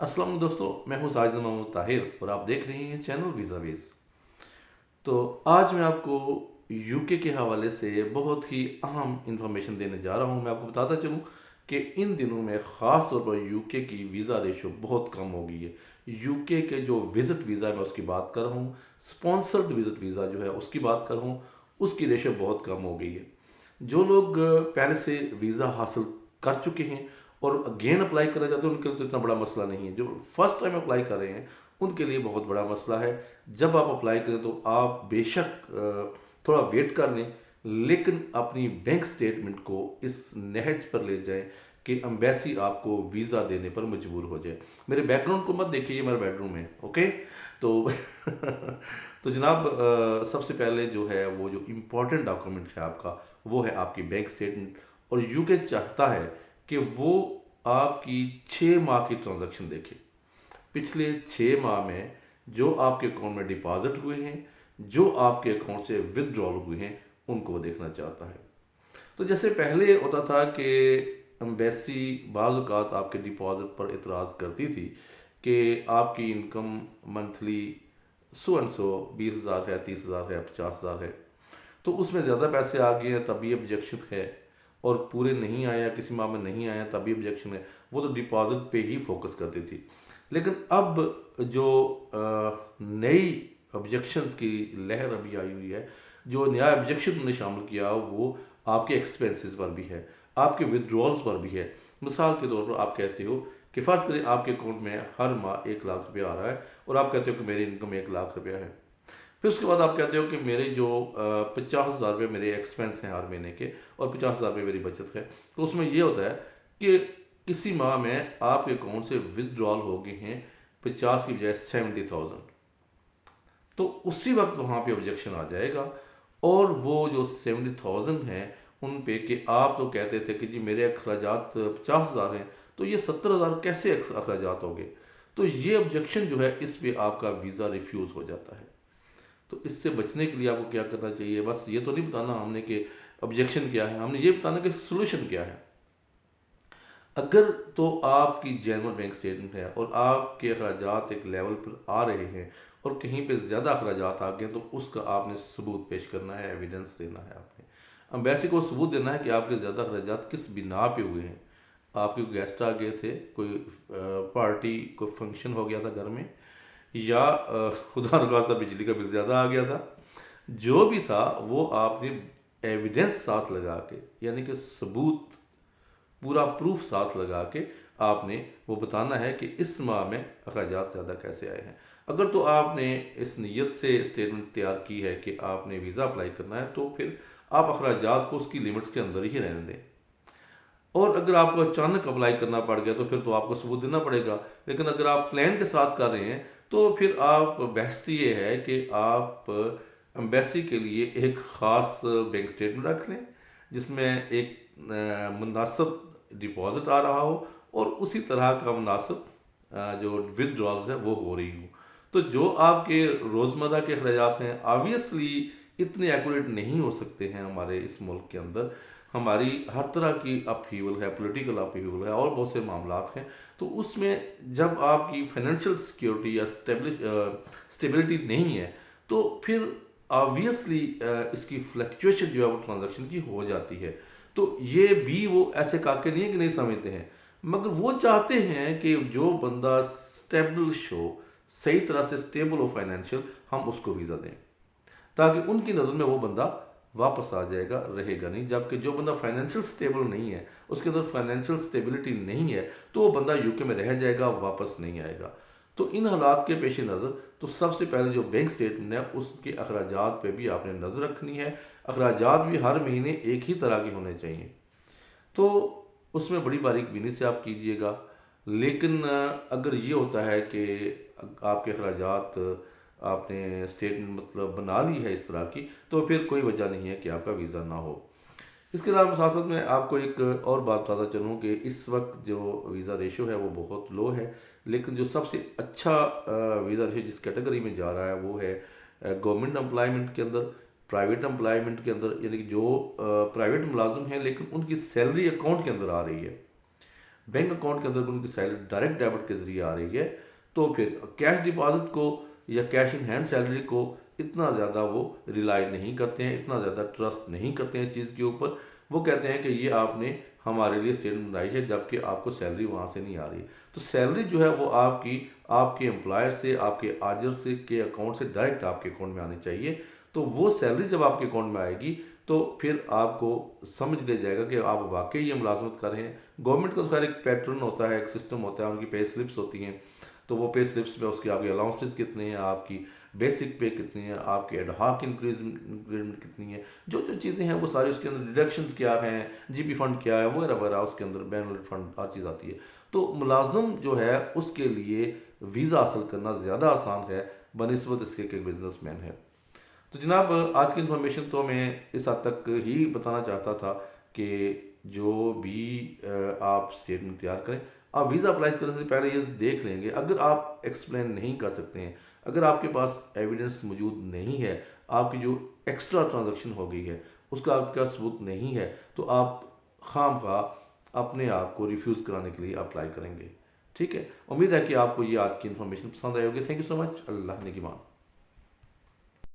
अस्सलाम वालेकुम दोस्तों, मैं हूं साजिद मोहम्मद ताहिर और आप देख रहे हैं चैनल वीज़ा वेज। तो आज मैं आपको यूके के हवाले से बहुत ही अहम इंफॉर्मेशन देने जा रहा हूं। मैं आपको बताता चलूं कि इन दिनों में ख़ास तौर पर यूके की वीज़ा रेशो बहुत कम हो गई है। यूके के जो विज़िट वीज़ा है मैं उसकी बात कर रहा हूँ, स्पॉन्सर्ड विज़िट वीज़ा जो है उसकी बात कर रहा हूँ, उसकी रेशो बहुत कम हो गई है। जो लोग पहले से वीज़ा हासिल कर चुके हैं और अगेन अप्लाई करना चाहते हैं उनके लिए तो इतना बड़ा मसला नहीं है। जो फर्स्ट टाइम अप्लाई कर रहे हैं उनके लिए बहुत बड़ा मसला है। जब आप अप्लाई करें तो आप बेशक थोड़ा वेट कर लें, लेकिन अपनी बैंक स्टेटमेंट को इस नहज पर ले जाएं कि एम्बेसी आपको वीज़ा देने पर मजबूर हो जाए। मेरे बैकग्राउंड को मत देखिए, ये मेरा बेडरूम है, ओके। तो तो जनाब, सबसे पहले जो है वो जो इम्पोर्टेंट डॉक्यूमेंट है आपका, वो है आपकी बैंक स्टेटमेंट। और यूके चाहता है कि वो आपकी 6 माह की ट्रांजैक्शन देखे। पिछले 6 माह में जो आपके अकाउंट में डिपॉजिट हुए हैं, जो आपके अकाउंट से विदड्रॉल हुए हैं, उनको वो देखना चाहता है। तो जैसे पहले होता था कि एम्बेसी बाज़ औक़ात आपके डिपॉजिट पर इतराज़ करती थी कि आपकी income monthly so and so 20,000 है, 30,000 है, 50,000 है, तो उसमें ज़्यादा पैसे आ गए हैं तब भी ऑब्जेक्शन है, और पूरे नहीं आया, किसी माह में नहीं आया तब भी ऑब्जेक्शन है। वो तो डिपॉजिट पे ही फोकस करती थी। लेकिन अब जो नई ऑब्जेक्शंस की लहर अभी आई हुई है, जो नया ऑब्जेक्शन उन्होंने शामिल किया वो आपके एक्सपेंसेस पर भी है, आपके विदड्रॉल्स पर भी है। मिसाल के तौर पर आप कहते हो कि फ़र्ज़ करें आपके अकाउंट में हर माह 1 लाख रुपया आ रहा है और आप कहते हो कि मेरी इनकम 1 लाख रुपया है। फिर उसके बाद आप कहते हो कि मेरे जो 50,000 रुपये मेरे एक्सपेंस हैं हर महीने के और 50,000 रुपये मेरी बचत है। तो उसमें ये होता है कि किसी माह में आपके अकाउंट से विदड्रॉल हो गए हैं 50 की बजाय 70,000। तो उसी वक्त वहाँ पे ऑब्जेक्शन आ जाएगा, और वो जो 70,000 हैं उन पे कि आप तो कहते थे कि जी मेरे अखराजात 50,000 हैं, तो ये 70,000 कैसे अखराजात हो गए। तो ये ऑब्जेक्शन जो है इस पे आपका वीज़ा रिफ्यूज़ हो जाता है। तो इससे बचने के लिए आपको क्या करना चाहिए? बस ये तो नहीं बताना हमने कि ऑब्जेक्शन क्या है, हमने ये बताना कि सोल्यूशन क्या है। अगर तो आपकी जेन्युइन बैंक स्टेटमेंट है और आपके अखराजात एक लेवल पर आ रहे हैं और कहीं पे ज़्यादा अखराजात आ गए, तो उसका आपने सबूत पेश करना है, एविडेंस देना है। आपने अम्बेसी को सबूत देना है कि आपके ज़्यादा अखराजात किस बिना पे हुए हैं। आपके गेस्ट आ गए थे, कोई पार्टी, कोई फंक्शन हो गया था घर में, या खुदा न खास्ता बिजली का बिल ज़्यादा आ गया था। जो भी था वो आपने एविडेंस साथ लगा के, यानी कि सबूत, पूरा प्रूफ साथ लगा के आपने वो बताना है कि इस माह में अखराजात ज़्यादा कैसे आए हैं। अगर तो आपने इस नीयत से स्टेटमेंट तैयार की है कि आपने वीज़ा अप्लाई करना है, तो फिर आप अखराजात को उसकी लिमिट्स के अंदर ही रहने दें। और अगर आपको अचानक अप्लाई करना पड़ गया तो फिर तो आपको सबूत देना पड़ेगा। लेकिन अगर आप प्लान के साथ कर रहे हैं तो फिर आप, बेस्ट ये है कि आप एम्बेसी के लिए एक ख़ास बैंक स्टेटमेंट रख लें जिसमें एक मुनासिब डिपॉजिट आ रहा हो और उसी तरह का मुनासिब जो विदड्रॉल्स है वो हो रही हो। तो जो आपके रोज़मर्रा के अखराजात हैं ऑब्वियसली इतने एक्यूरेट नहीं हो सकते हैं हमारे इस मुल्क के अंदर। हमारी हर तरह की अपहीवल है, पॉलिटिकल अपहीवल है और बहुत से मामलात हैं। तो उसमें जब आपकी फाइनेंशियल सिक्योरिटी या स्टेबिलिटी नहीं है, तो फिर ऑब्वियसली इसकी फ्लक्चुएशन जो है वो ट्रांजैक्शन की हो जाती है। तो ये भी वो ऐसे काके नहीं है कि नहीं समझते हैं, मगर वो चाहते हैं कि जो बंदा स्टेबल हो, सही तरह से स्टेबल हो फाइनेंशियल, हम उसको वीज़ा दें, ताकि उनकी नज़र में वो बंदा वापस आ जाएगा, रहेगा नहीं। जबकि जो बंदा फाइनेंशियल स्टेबल नहीं है, उसके अंदर फाइनेंशियल स्टेबिलिटी नहीं है, तो वो बंदा यूके में रह जाएगा, वापस नहीं आएगा। तो इन हालात के पेश नज़र तो सबसे पहले जो बैंक स्टेटमेंट है उसके अखराजात पे भी आपने नज़र रखनी है। अखराजात भी हर महीने एक ही तरह के होने चाहिए। तो उसमें बड़ी बारीक बीनी से आप कीजिएगा। लेकिन अगर ये होता है कि आपके अखराजात आपने स्टेटमेंट मतलब बना ली है इस तरह की, तो फिर कोई वजह नहीं है कि आपका वीज़ा ना हो। इसके अलावा साथ साथ मैं आपको एक और बात बताता चलूँ कि इस वक्त जो वीज़ा रेशो है वो बहुत लो है। लेकिन जो सबसे अच्छा वीज़ा रेशो जिस कैटेगरी में जा रहा है वो है गवर्नमेंट एम्प्लॉयमेंट के अंदर, प्राइवेट एम्प्लॉयमेंट के अंदर, यानी कि जो प्राइवेट मुलाजिम हैं लेकिन उनकी सैलरी अकाउंट के अंदर आ रही है। बैंक अकाउंट के अंदर उनकी सैलरी डायरेक्ट डेबिट के ज़रिए आ रही है, तो फिर कैश डिपॉजिट को या कैश इन हैंड सैलरी को इतना ज़्यादा वो रिलाई नहीं करते हैं, इतना ज़्यादा ट्रस्ट नहीं करते हैं इस चीज़ के ऊपर। वो कहते हैं कि ये आपने हमारे लिए स्टेटमेंट बनाई है, जबकि आपको सैलरी वहाँ से नहीं आ रही। तो सैलरी जो है वो आपके एम्प्लॉयर से, आपके आजर से के अकाउंट से डायरेक्ट आपके अकाउंट में आनी चाहिए। तो वो सैलरी जब आपके अकाउंट में आएगी तो फिर आपको समझ लिया जाएगा कि आप वाकई ये मुलाजमत कर रहे हैं। गवर्नमेंट का तो खैर एक पैटर्न होता है, एक सिस्टम होता है, उनकी पे स्लिप्स होती हैं, तो वो पे स्लिप्स में उसकी आपकी अलाउंसेस कितनी हैं, आपकी बेसिक पे कितनी है, आपके एडहॉक इंक्रीजमेंट कितनी है, जो जो चीज़ें हैं वो सारी उसके अंदर, डिडक्शंस क्या हैं, जीपी फंड क्या है, वगैरह वगैरह उसके अंदर, बैनुअल फंड हर चीज़ आती है। तो मुलाजम जो है उसके लिए वीज़ा हासिल करना ज़्यादा आसान है बनिस्बत इसके कि एक बिजनेसमैन है। तो जनाब, आज की इन्फॉर्मेशन तो मैं इस हद तक ही बताना चाहता था कि जो भी आप स्टेटमेंट तैयार करें, आप वीज़ा अप्लाई करने से पहले ये देख लेंगे। अगर आप एक्सप्लेन नहीं कर सकते हैं, अगर आपके पास एविडेंस मौजूद नहीं है, आपकी जो एक्स्ट्रा ट्रांजैक्शन हो गई है उसका आपके पास सबूत नहीं है, तो आप खामखा अपने आप को रिफ्यूज़ कराने के लिए अप्लाई करेंगे। ठीक है, उम्मीद है कि आपको ये आज की इन्फॉर्मेशन पसंद आई होगी। Thank you so much. Allah ने की मान।